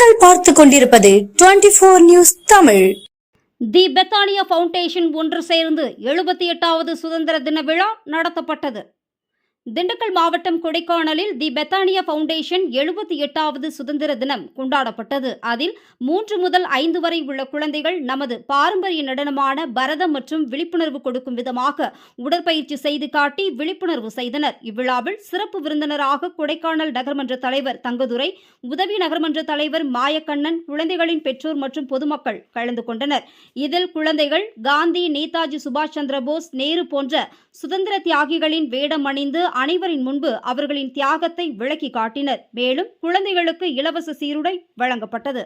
நீங்கள் பார்த்துக் கொண்டிருப்பது 24 நியூஸ் தமிழ். தி பெத்தானியா ஃபவுண்டேஷன் ஒன்று சேர்ந்து 78வது சுதந்திர தின விழா நடத்தப்பட்டது. திண்டுக்கல் மாவட்டம் கொடைக்கானலில் தி பெத்தானியா ஃபவுண்டேஷன் 78வது சுதந்திர தினம் கொண்டாடப்பட்டது. அதில் 3 முதல் 5 வரை உள்ள குழந்தைகள் நமது பாரம்பரிய நடனமான பரதம் மற்றும் விழிப்புணர்வு கொடுக்கும் விதமாக உடற்பயிற்சி செய்து காட்டி விழிப்புணர்வு செய்தனர். இவ்விழாவில் சிறப்பு விருந்தினராக கொடைக்கானல் நகர்மன்ற தலைவர் தங்கதுரை, உதவி நகர்மன்ற தலைவர் மாயக்கண்ணன், குழந்தைகளின் பெற்றோர் மற்றும் பொதுமக்கள் கலந்து கொண்டனர். இதில் குழந்தைகள் காந்தி, நேதாஜி சுபாஷ் சந்திரபோஸ், நேரு போன்ற சுதந்திர தியாகிகளின் வேடம் அணிந்து அனைவரின் முன்பு அவர்களின் தியாகத்தை விளக்கி காட்டினர். மேலும் குழந்தைகளுக்கு இலவச சீருடை வழங்கப்பட்டது.